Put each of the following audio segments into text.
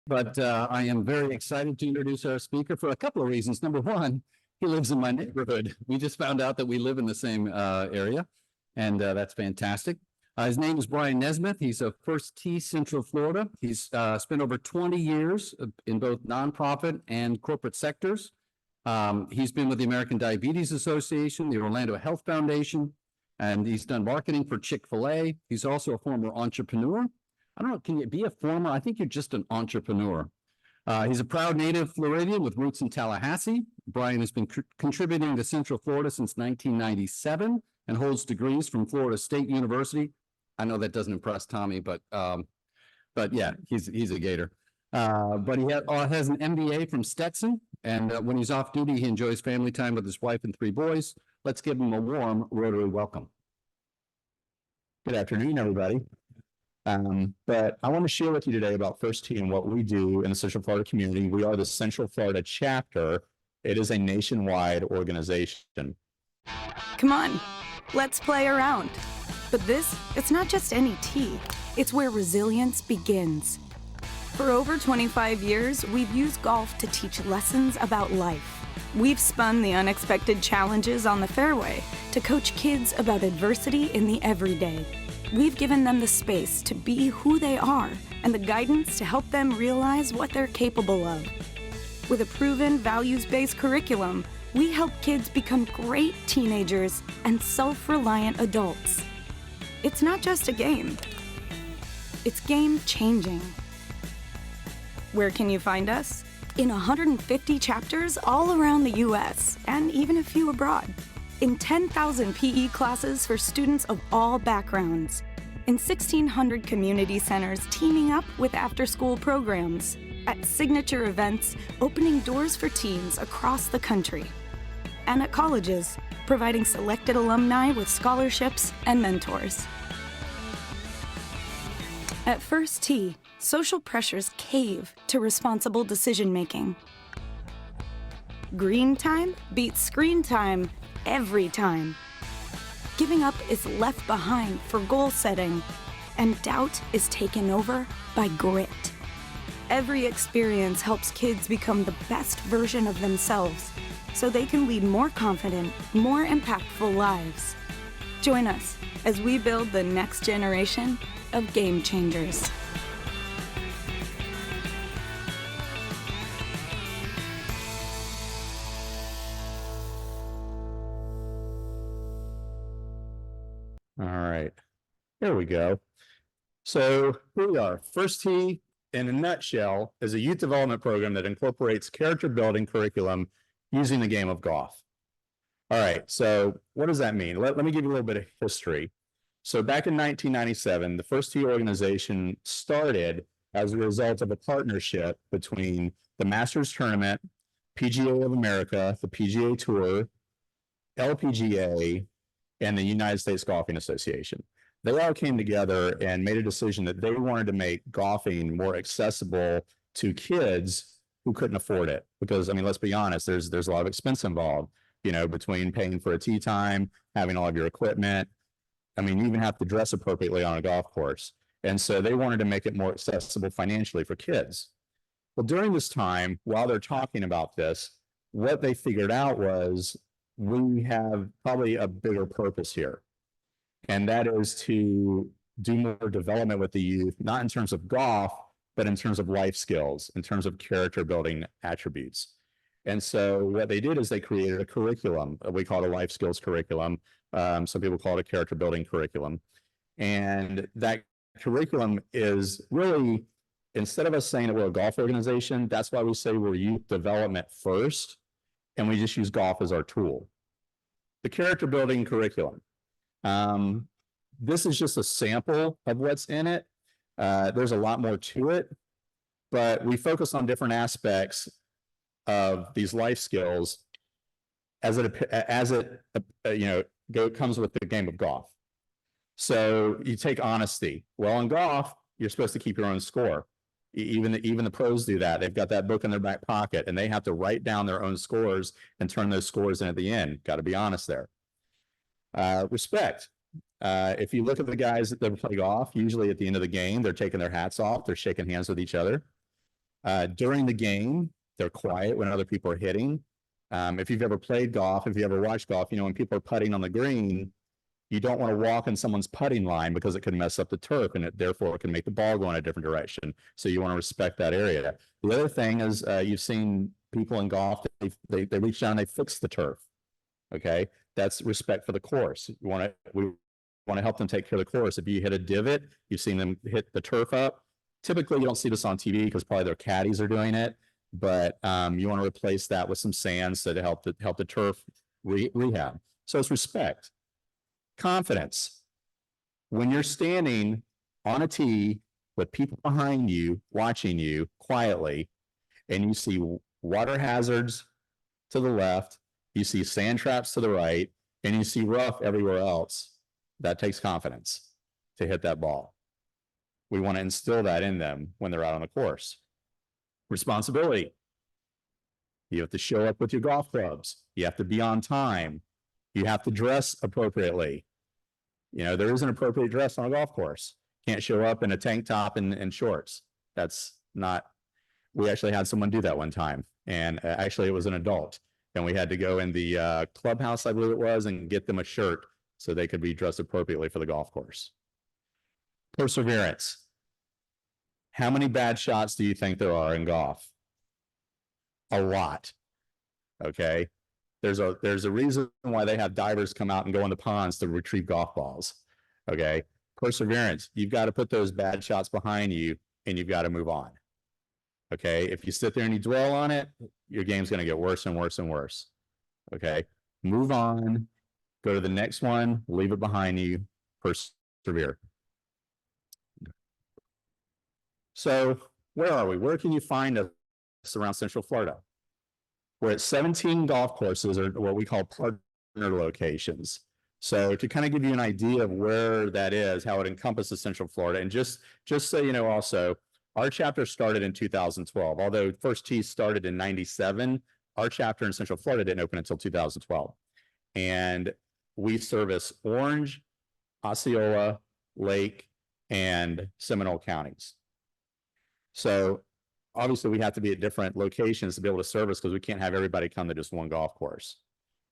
but I am very excited to introduce our speaker for a couple of reasons. Number one, he lives in my neighborhood. We just found out that we live in the same area, and that's fantastic. His name is Brian NeSmith. He's a First Tee Central Florida. He's spent over 20 years in both nonprofit and corporate sectors. He's been with the American Diabetes Association, the Orlando Health Foundation, and he's done marketing for Chick-fil-A. He's also a former entrepreneur. I don't know, can you be a former? I think you're just an entrepreneur. He's a proud native Floridian with roots in Tallahassee. Brian has been contributing to Central Florida since 1997 and holds degrees from Florida State University. I know that doesn't impress Tommy, but yeah, he's a Gator. But he has an MBA from Stetson, and when he's off duty, he enjoys family time with his wife and 3 boys. Let's give him a warm Rotary welcome. Good afternoon, everybody. But I want to share with you today about First Tee and what we do in the Central Florida community. We are the Central Florida chapter. It is a nationwide organization. Come on, let's play around. But it's not just any tee. It's where resilience begins. For over 25 years, we've used golf to teach lessons about life. We've spun the unexpected challenges on the fairway to coach kids about adversity in the everyday. We've given them the space to be who they are and the guidance to help them realize what they're capable of. With a proven values-based curriculum, we help kids become great teenagers and self-reliant adults. It's not just a game. It's game-changing. Where can you find us? In 150 chapters all around the U.S. and even a few abroad. In 10,000 PE classes for students of all backgrounds. In 1,600 community centers teaming up with after-school programs. At signature events opening doors for teens across the country. And at colleges, providing selected alumni with scholarships and mentors. At First Tee, social pressures cave to responsible decision-making. Green time beats screen time every time. Giving up is left behind for goal setting, and doubt is taken over by grit. Every experience helps kids become the best version of themselves, so they can lead more confident, more impactful lives. Join us as we build the next generation of game changers. All right, here we go. So here we are. First Tee, in a nutshell, is a youth development program that incorporates character building curriculum using the game of golf. All right, so what does that mean? Let me give you a little bit of history. So back in 1997, the First Tee organization started as a result of a partnership between the Masters Tournament, PGA of America, the PGA Tour, LPGA, and the United States Golfing Association. They all came together and made a decision that they wanted to make golfing more accessible to kids who couldn't afford it. Because, I mean, let's be honest, there's a lot of expense involved, you know, between paying for a tee time, having all of your equipment. I mean, you even have to dress appropriately on a golf course. And so they wanted to make it more accessible financially for kids. Well, during this time, while they're talking about this, what they figured out was we have probably a bigger purpose here. And that is to do more development with the youth, not in terms of golf, but in terms of life skills, in terms of character building attributes. And so what they did is they created a curriculum. We call it a life skills curriculum. Some people call it a character building curriculum. And that curriculum is really, instead of us saying that we're a golf organization, that's why we say we're youth development first, and we just use golf as our tool. The character building curriculum. This is just a sample of what's in it. There's a lot more to it, but we focus on different aspects of these life skills as it comes with the game of golf. So you take honesty. Well, in golf, you're supposed to keep your own score. Even the pros do that. They've got that book in their back pocket, and they have to write down their own scores and turn those scores in at the end. Got to be honest there. Respect. If you look at the guys that play golf, usually at the end of the game, they're taking their hats off. They're shaking hands with each other. During the game, they're quiet when other people are hitting. If you've ever played golf, if you ever watched golf, you know, when people are putting on the green, you don't want to walk in someone's putting line because it can mess up the turf and therefore it can make the ball go in a different direction. So you want to respect that area. The other thing is you've seen people in golf, they reach down and they fix the turf. Okay. That's respect for the course. We want to help them take care of the course. If you hit a divot, you've seen them hit the turf up. Typically, you don't see this on TV because probably their caddies are doing it, but you want to replace that with some sand so to help the turf rehab. So it's respect. Confidence. When you're standing on a tee with people behind you watching you quietly, and you see water hazards to the left, you see sand traps to the right, and you see rough everywhere else, that takes confidence to hit that ball. We want to instill that in them when they're out on the course. Responsibility. You have to show up with your golf clubs. You have to be on time. You have to dress appropriately. You know, there is an appropriate dress on a golf course. Can't show up in a tank top and shorts. That's not, we actually had someone do that one time. And actually it was an adult. And we had to go in the clubhouse, I believe it was, and get them a shirt so they could be dressed appropriately for the golf course. Perseverance. How many bad shots do you think there are in golf? A lot. Okay. There's a reason why they have divers come out and go in the ponds to retrieve golf balls. Okay. Perseverance. You've got to put those bad shots behind you and you've got to move on. Okay. If you sit there and you dwell on it, your game's going to get worse and worse and worse. Okay. Move on. Go to the next one. Leave it behind you. Persevere. So where are we? Where can you find us around Central Florida? We're at 17 golf courses, or what we call partner locations. So to kind of give you an idea of where that is, how it encompasses Central Florida, and just so you know also, our chapter started in 2012. Although First Tee started in 97, our chapter in Central Florida didn't open until 2012. And we service Orange, Osceola, Lake, and Seminole counties. So obviously we have to be at different locations to be able to service because we can't have everybody come to just one golf course.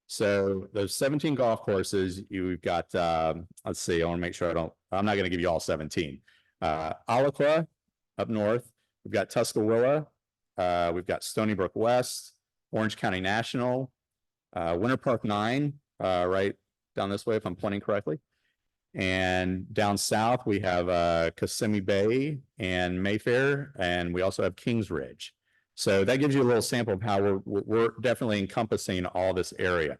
So those 17 golf courses, you've got, let's see, I want to make sure I'm not going to give you all 17. Alaqua up north, we've got Tuscaloosa, we've got Stony Brook West, Orange County National, Winter Park 9, right down this way if I'm pointing correctly. And down south, we have Kissimmee Bay and Mayfair, and we also have Kings Ridge. So that gives you a little sample of how we're definitely encompassing all this area.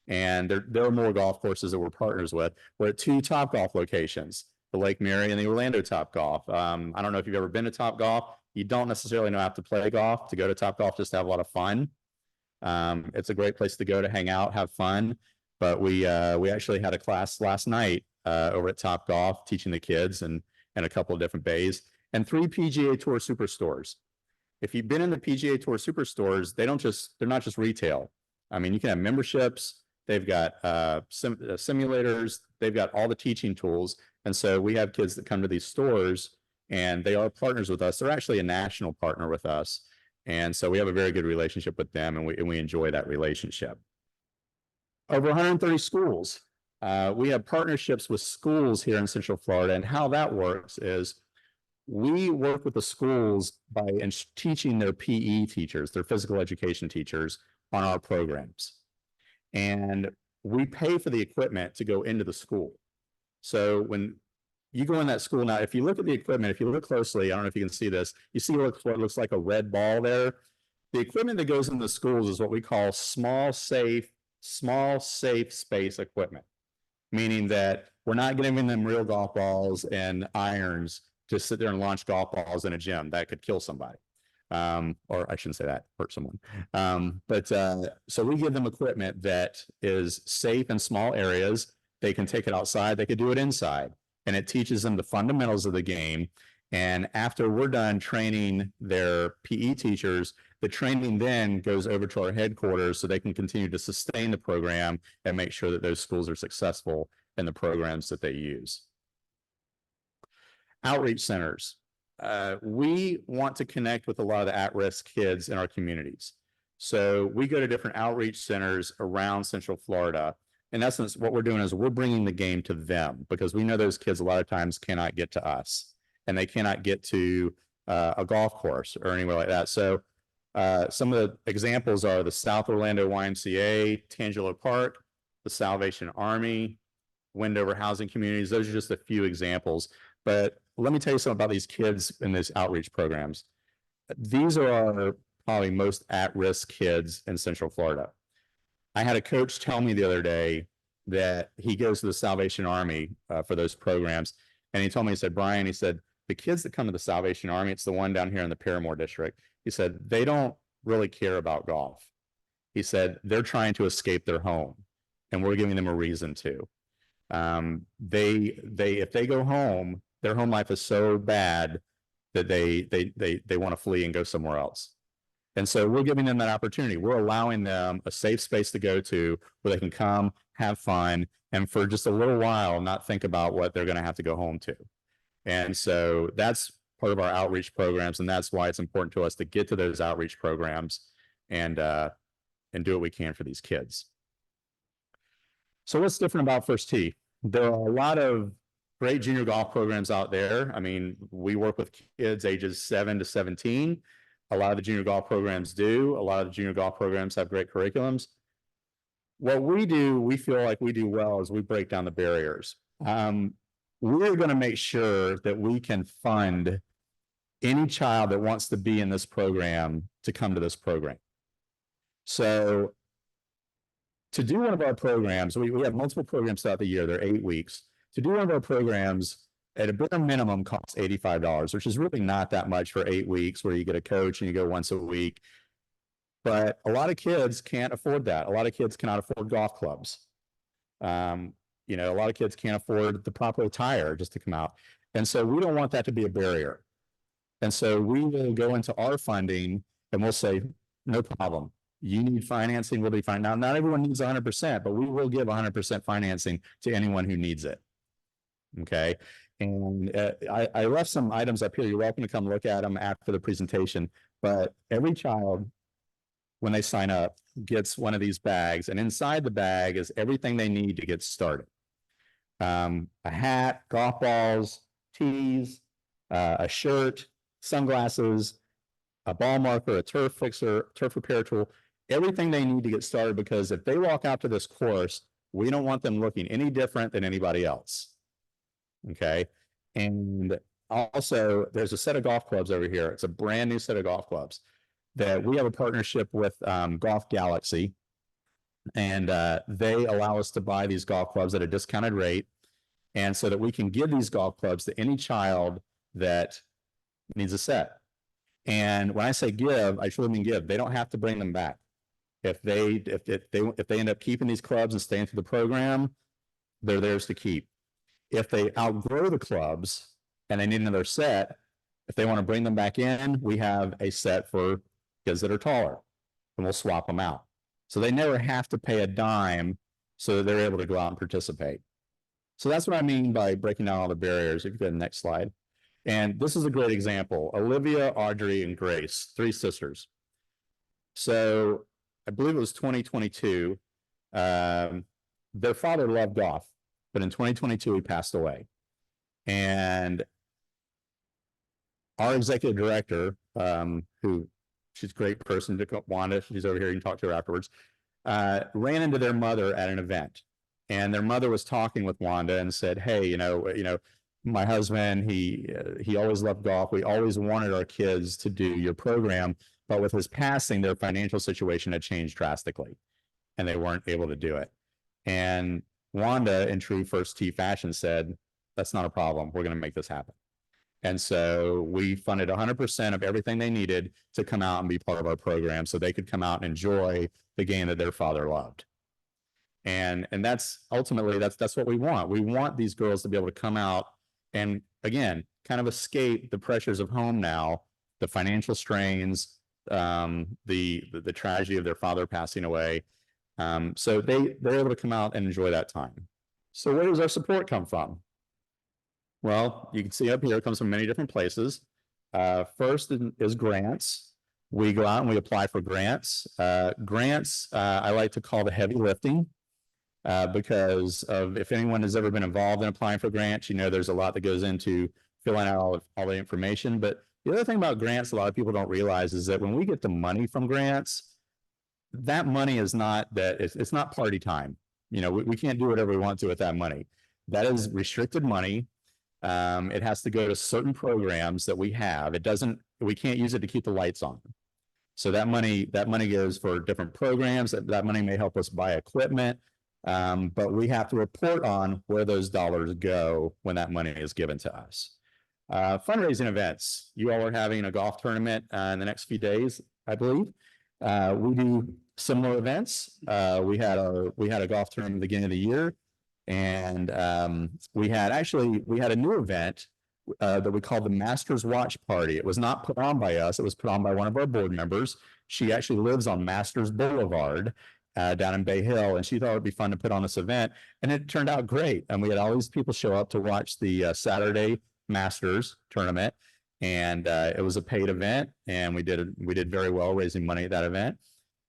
And there are more golf courses that we're partners with. We're at 2 Topgolf locations, the Lake Mary and the Orlando Topgolf. I don't know if you've ever been to Topgolf. You don't necessarily know how to play golf. To go to Topgolf just to have a lot of fun. It's a great place to go to hang out, have fun. But we actually had a class last night over at Topgolf teaching the kids and a couple of different bays, and 3 PGA Tour Superstores. If you've been in the PGA Tour Superstores, they're not just retail. I mean, you can have memberships. They've got simulators. They've got all the teaching tools. And so we have kids that come to these stores and they are partners with us. They're actually a national partner with us. And so we have a very good relationship with them, and we enjoy that relationship. Over 130 schools. We have partnerships with schools here in Central Florida, and how that works is we work with the schools by teaching their PE teachers, their physical education teachers, on our programs. And we pay for the equipment to go into the school. So when you go in that school now, if you look at the equipment, if you look closely, I don't know if you can see this, you see what looks like a red ball there. The equipment that goes into the schools is what we call small, safe space equipment, meaning that we're not giving them real golf balls and irons to sit there and launch golf balls in a gym. That could kill somebody. Or I shouldn't say that, hurt someone. So we give them equipment that is safe in small areas. They can take it outside. They could do it inside. And it teaches them the fundamentals of the game. And after we're done training their PE teachers, the training then goes over to our headquarters so they can continue to sustain the program and make sure that those schools are successful in the programs that they use. Outreach centers. we want to connect with a lot of the at-risk kids in our communities. So we go to different outreach centers around Central Florida. In essence, what we're doing is we're bringing the game to them because we know those kids a lot of times cannot get to us and they cannot get to a golf course or anywhere like that. So some of the examples are the South Orlando YMCA, Tangelo Park, the Salvation Army, Wendover Housing Communities. Those are just a few examples. But let me tell you something about these kids in these outreach programs. These are our probably most at-risk kids in Central Florida. I had a coach tell me the other day that he goes to the Salvation Army for those programs. And he told me, he said, Brian, he said, the kids that come to the Salvation Army, it's the one down here in the Paramore district. He said, they don't really care about golf. He said, they're trying to escape their home and we're giving them a reason to. If they go home, their home life is so bad that they want to flee and go somewhere else. And so we're giving them that opportunity. We're allowing them a safe space to go to where they can come, have fun, and for just a little while, not think about what they're going to have to go home to. And so that's part of our outreach programs. And that's why it's important to us to get to those outreach programs and do what we can for these kids. So what's different about First Tee? There are a lot of great junior golf programs out there. I mean, we work with kids ages 7 to 17. A lot of the junior golf programs do. A lot of the junior golf programs have great curriculums. What we do, we feel like we do well is we break down the barriers. We're going to make sure that we can fund any child that wants to be in this program to come to this program. So to do one of our programs, we have multiple programs throughout the year. They're 8 weeks. To do one of our programs at a bare minimum costs $85, which is really not that much for 8 weeks where you get a coach and you go once a week. But a lot of kids can't afford that. A lot of kids cannot afford golf clubs. You know, a lot of kids can't afford the proper attire just to come out. And so we don't want that to be a barrier. And so we will go into our funding and we'll say, no problem. You need financing, we'll be fine. Now, not everyone needs 100%, but we will give 100% financing to anyone who needs it. Okay. And I left some items up here. You're welcome to come look at them after the presentation. But every child, when they sign up, gets one of these bags. And inside the bag is everything they need to get started. A hat, golf balls, tees, a shirt, sunglasses, a ball marker, a turf fixer, turf repair tool, everything they need to get started, because if they walk out to this course, we don't want them looking any different than anybody else. Okay. And also there's a set of golf clubs over here. It's a brand new set of golf clubs that we have a partnership with Golf Galaxy. And they allow us to buy these golf clubs at a discounted rate. And so that we can give these golf clubs to any child that needs a set. And when I say give, I truly mean give. They don't have to bring them back. If they end up keeping these clubs and staying through the program, they're theirs to keep. If they outgrow the clubs and they need another set, if they want to bring them back in, we have a set for kids that are taller, and we'll swap them out. So they never have to pay a dime so that they're able to go out and participate. So that's what I mean by breaking down all the barriers. If you go to the next slide. And this is a great example. Olivia, Audrey, and Grace, 3 sisters. So I believe it was 2022. Their father loved golf, but in 2022, he passed away. And our executive director, who she's a great person, Wanda, she's over here, you can talk to her afterwards, ran into their mother at an event. And their mother was talking with Wanda and said, hey, you know, my husband, he always loved golf. We always wanted our kids to do your program, but with his passing, their financial situation had changed drastically and they weren't able to do it. And Wanda, in true First Tee fashion, said, that's not a problem. We're going to make this happen. And so we funded 100% of everything they needed to come out and be part of our program so they could come out and enjoy the game that their father loved. And that's ultimately, that's what we want. We want these girls to be able to come out and, again, kind of escape the pressures of home now, the financial strains, the tragedy of their father passing away. So they're able to come out and enjoy that time. So where does our support come from? Well, you can see up here, it comes from many different places. First is grants. We go out and we apply for grants. Grants, I like to call the heavy lifting. Because of if anyone has ever been involved in applying for grants, you know there's a lot that goes into filling out all the information. But the other thing about grants, a lot of people don't realize is that when we get the money from grants, that money is not that it's not party time. You know, we can't do whatever we want to with that money. That is restricted money. It has to go to certain programs that we have. We can't use it to keep the lights on. So that money goes for different programs. That money may help us buy equipment. But we have to report on where those dollars go when that money is given to us. Fundraising events. You all are having a golf tournament in the next few days, I believe. We do similar events. We had a golf tournament at the beginning of the year, and we had a new event that we called the Masters Watch Party. It was not put on by us. It was put on by one of our board members. She actually lives on Masters Boulevard. Down in Bay Hill, and she thought it'd be fun to put on this event, and it turned out great. And we had all these people show up to watch the Saturday Masters tournament, and it was a paid event, and we did very well raising money at that event.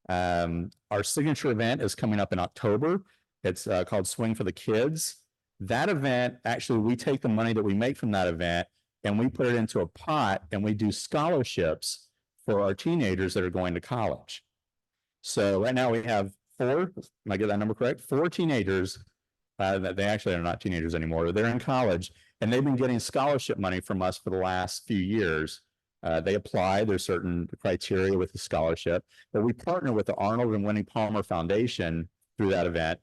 Our signature event is coming up in October. It's called Swing for the Kids. That event, actually, we take the money that we make from that event and we put it into a pot, and we do scholarships for our teenagers that are going to college. So right now we have 4, am I get that number correct? 4 teenagers that they actually are not teenagers anymore. They're in college, and they've been getting scholarship money from us for the last few years. They apply, there's certain criteria with the scholarship, but we partner with the Arnold and Winnie Palmer Foundation through that event,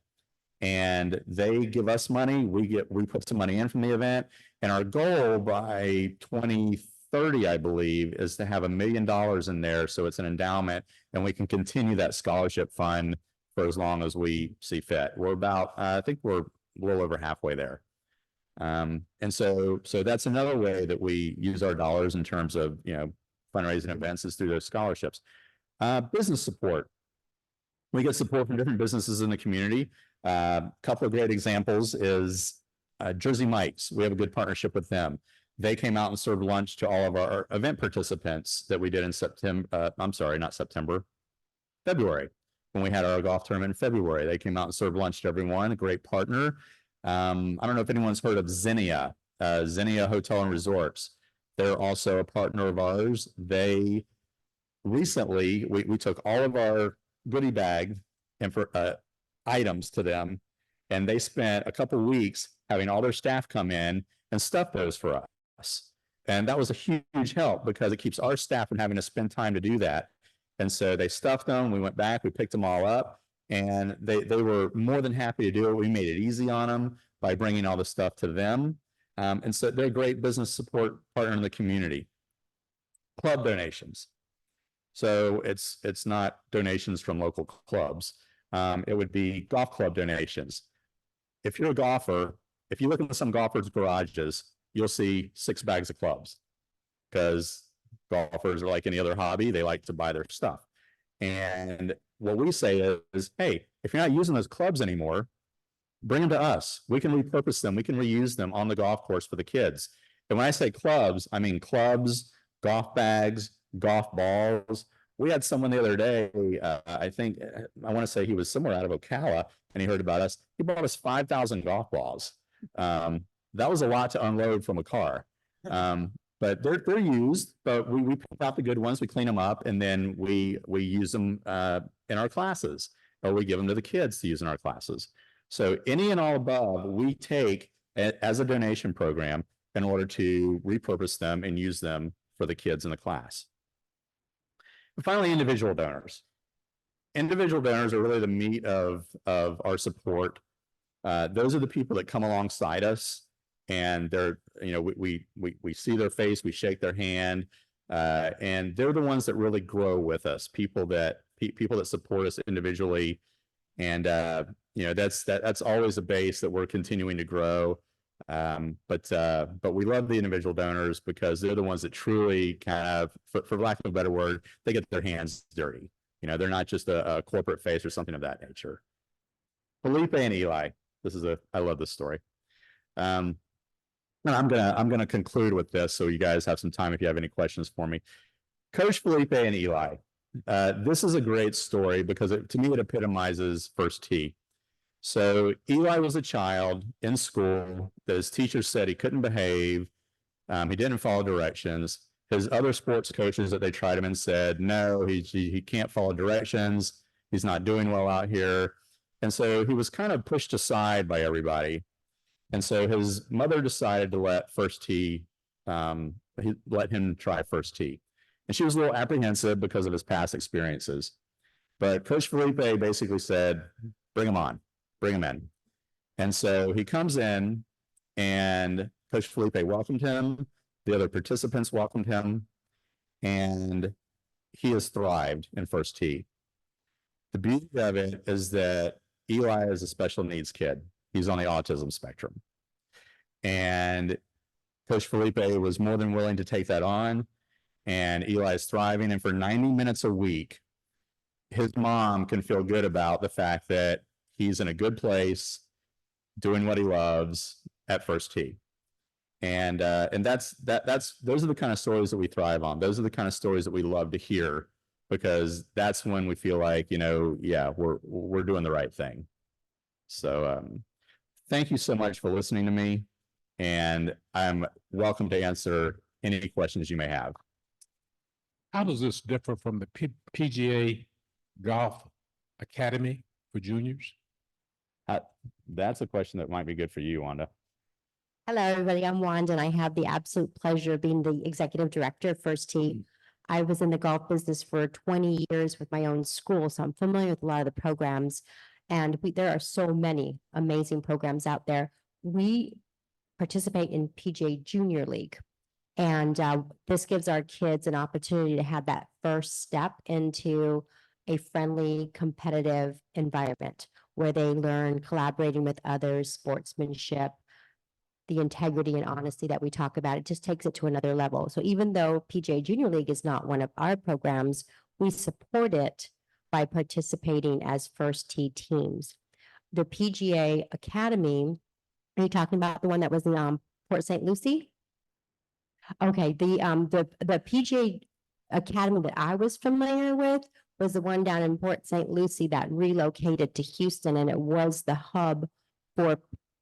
and they give us money. We put some money in from the event, and our goal by 2030, I believe, is to have $1 million in there, so it's an endowment, and we can continue that scholarship fund for as long as we see fit. We're about, I think we're a little over halfway there. And so that's another way that we use our dollars in terms of, you know, fundraising events is through those scholarships. Business support. We get support from different businesses in the community. A couple of great examples is Jersey Mike's. We have a good partnership with them. They came out and served lunch to all of our event participants that we did in September. I'm sorry, not September, February. When we had our golf tournament in February, they came out and served lunch to everyone. A great partner. I don't know if anyone's heard of Zinnia, Zinnia Hotel and Resorts. They're also a partner of ours. They recently, we took all of our goodie bag and for items to them, and they spent a couple weeks having all their staff come in and stuff those for us. And that was a huge help because it keeps our staff from having to spend time to do that. And so they stuffed them. We went back, we picked them all up, and they were more than happy to do it. We made it easy on them by bringing all the stuff to them. And so they're a great business support partner in the community. Club donations. So it's not donations from local clubs. It would be golf club donations. If you're a golfer, if you look into some golfers' garages, you'll see 6 bags of clubs because golfers are like any other hobby. They like to buy their stuff. And what we say is, hey, if you're not using those clubs anymore, bring them to us. We can repurpose them. We can reuse them on the golf course for the kids. And when I say clubs, I mean clubs, golf bags, golf balls. We had someone the other day, I want to say he was somewhere out of Ocala, and he heard about us. He bought us 5,000 golf balls. That was a lot to unload from a car. But they're used, but we pick out the good ones, we clean them up, and then we use them in our classes, or we give them to the kids to use in our classes. So any and all above, we take as a donation program in order to repurpose them and use them for the kids in the class. And finally, individual donors. Individual donors are really the meat of our support. Those are the people that come alongside us, and they're, you know, we see their face, we shake their hand, and they're the ones that really grow with us. People that support us individually, and you know, that's always a base that we're continuing to grow. But we love the individual donors because they're the ones that truly kind of, for lack of a better word, they get their hands dirty. You know, they're not just a corporate face or something of that nature. Felipe and Eli, I love this story. And I'm gonna conclude with this, so you guys have some time if you have any questions for me. Coach Felipe and Eli. This is a great story because to me, it epitomizes first tee. So Eli was a child in school that his teacher said he couldn't behave. He didn't follow directions. His other sports coaches that they tried him and said, no, he can't follow directions. He's not doing well out here. And so he was kind of pushed aside by everybody. And so his mother decided to let let him try first tee. And she was a little apprehensive because of his past experiences. But Coach Felipe basically said, bring him on, bring him in. And so he comes in, and Coach Felipe welcomed him. The other participants welcomed him, and he has thrived in first tee. The beauty of it is that Eli is a special needs kid. He's on the autism spectrum. And Coach Felipe was more than willing to take that on. And Eli is thriving. And for 90 minutes a week, his mom can feel good about the fact that he's in a good place, doing what he loves at first tee. And those are the kind of stories that we thrive on. Those are the kind of stories that we love to hear, because that's when we feel like, yeah, we're doing the right thing. So thank you so much for listening to me, and I'm welcome to answer any questions you may have. How does this differ from the PGA Golf Academy for juniors? That's a question that might be good for you, Wanda. Hello, everybody. I'm Wanda, and I have the absolute pleasure of being the executive director of First Tee. I was in the golf business for 20 years with my own school, so I'm familiar with a lot of the programs. And there are so many amazing programs out there. We participate in PGA Junior League, and this gives our kids an opportunity to have that first step into a friendly, competitive environment where they learn collaborating with others, sportsmanship, the integrity and honesty that we talk about. It just takes it to another level. So even though PGA Junior League is not one of our programs, we support it by participating as first tee teams. The PGA Academy, are you talking about the one that was in Port St. Lucie? Okay, the PGA Academy that I was familiar with was the one down in Port St. Lucie that relocated to Houston, and it was the hub for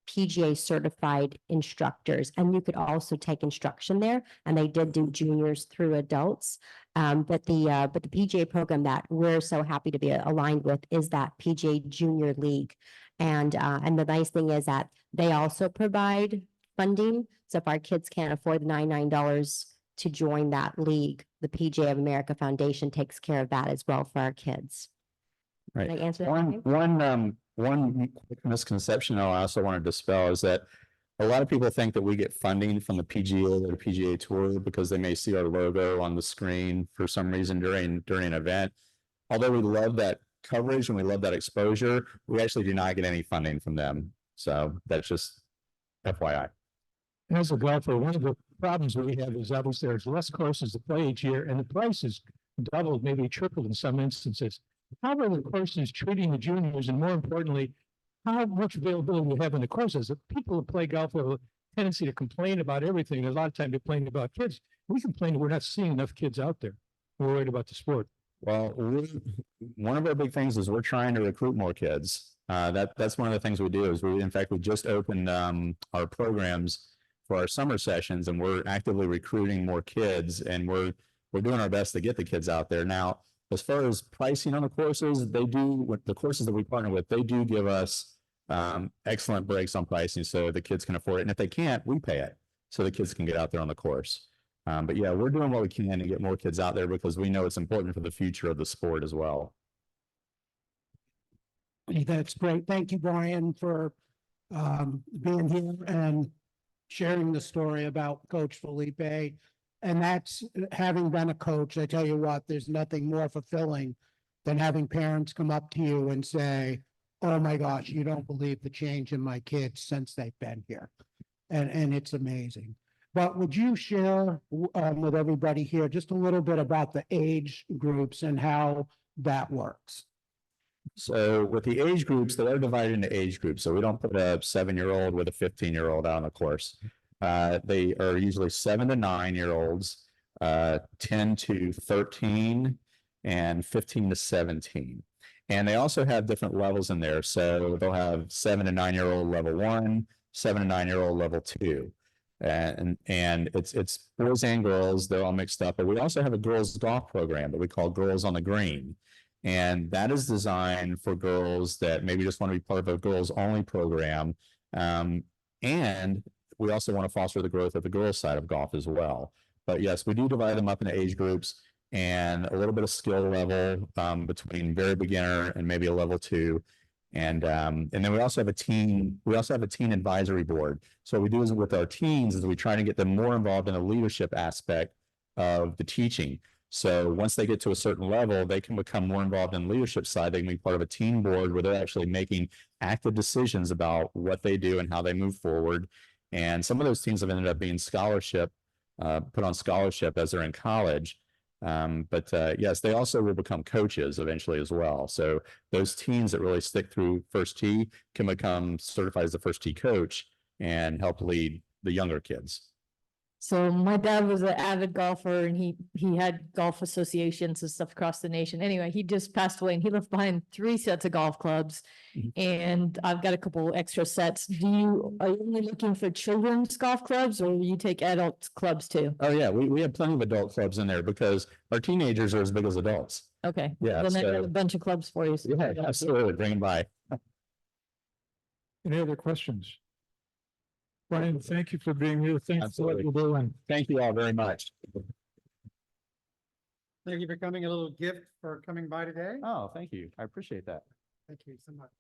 PGA certified instructors, and you could also take instruction there, and they did do juniors through adults. But the PGA program that we're so happy to be aligned with is that PGA Junior League, and the nice thing is that they also provide funding. So if our kids can't afford the $99 to join that league, the PGA of America Foundation takes care of that as well for our kids. Right. Can I answer that? One quick misconception I also want to dispel is that a lot of people think that we get funding from the PGA or the PGA Tour because they may see our logo on the screen for some reason during an event. Although we love that coverage and we love that exposure, we actually do not get any funding from them. So that's just FYI. As a golfer, one of the problems we have is obviously there's less courses to play each year, and the price is doubled, maybe tripled in some instances. How are the courses treating the juniors, and more importantly, how much availability we have in the courses? If people who play golf have a tendency to complain about everything. A lot of time they're complaining about kids. We complain that we're not seeing enough kids out there. We're worried about the sport. Well, one of our big things is we're trying to recruit more kids. That's one of the things we do is in fact, we just opened our programs for our summer sessions, and we're actively recruiting more kids, and we're doing our best to get the kids out there. Now, as far as pricing on the courses, the courses that we partner with, they do give us excellent breaks on pricing so the kids can afford it. And if they can't, we pay it so the kids can get out there on the course. But yeah, we're doing what we can to get more kids out there because we know it's important for the future of the sport as well. That's great. Thank you, Brian, for being here and sharing the story about Coach Felipe. And that's, having been a coach, I tell you what, there's nothing more fulfilling than having parents come up to you and say, oh my gosh, you don't believe the change in my kids since they've been here. And it's amazing. But would you share with everybody here just a little bit about the age groups and how that works? So with the age groups, they are divided into age groups. So we don't put a 7-year-old with a 15-year-old out on the course. They are usually 7 to 9-year-olds, 10 to 13, and 15 to 17. And they also have different levels in there. So they'll have 7 to 9-year-old level 1, 7 to 9-year-old level 2. And it's boys and girls, they're all mixed up. But we also have a girls golf program that we call Girls on the Green. And that is designed for girls that maybe just want to be part of a girls only program. And we also want to foster the growth of the girls side of golf as well. But yes, we do divide them up into age groups and a little bit of skill level between very beginner and maybe a level 2. And then we also have a teen advisory board. So what we do is with our teens is we try to get them more involved in the leadership aspect of the teaching. So once they get to a certain level, they can become more involved in the leadership side. They can be part of a team board where they're actually making active decisions about what they do and how they move forward. And some of those teams have ended up being put on scholarship as they're in college. But yes, they also will become coaches eventually as well. So those teams that really stick through First Tee can become certified as a First Tee coach and help lead the younger kids. So my dad was an avid golfer and he had golf associations and stuff across the nation. Anyway, he just passed away and he left behind 3 sets of golf clubs. And I've got a couple extra sets. Are you only looking for children's golf clubs or you take adult clubs too? Oh yeah, we have plenty of adult clubs in there because our teenagers are as big as adults. Okay. Yeah, Then I got so- a bunch of clubs for you. Yeah, absolutely. Bring them by. Any other questions? Brian, thank you for being here. Thanks for what Absolutely. you're doing. Thank you all very much. Thank you for coming. A little gift for coming by today. Oh, thank you. I appreciate that. Thank you so much.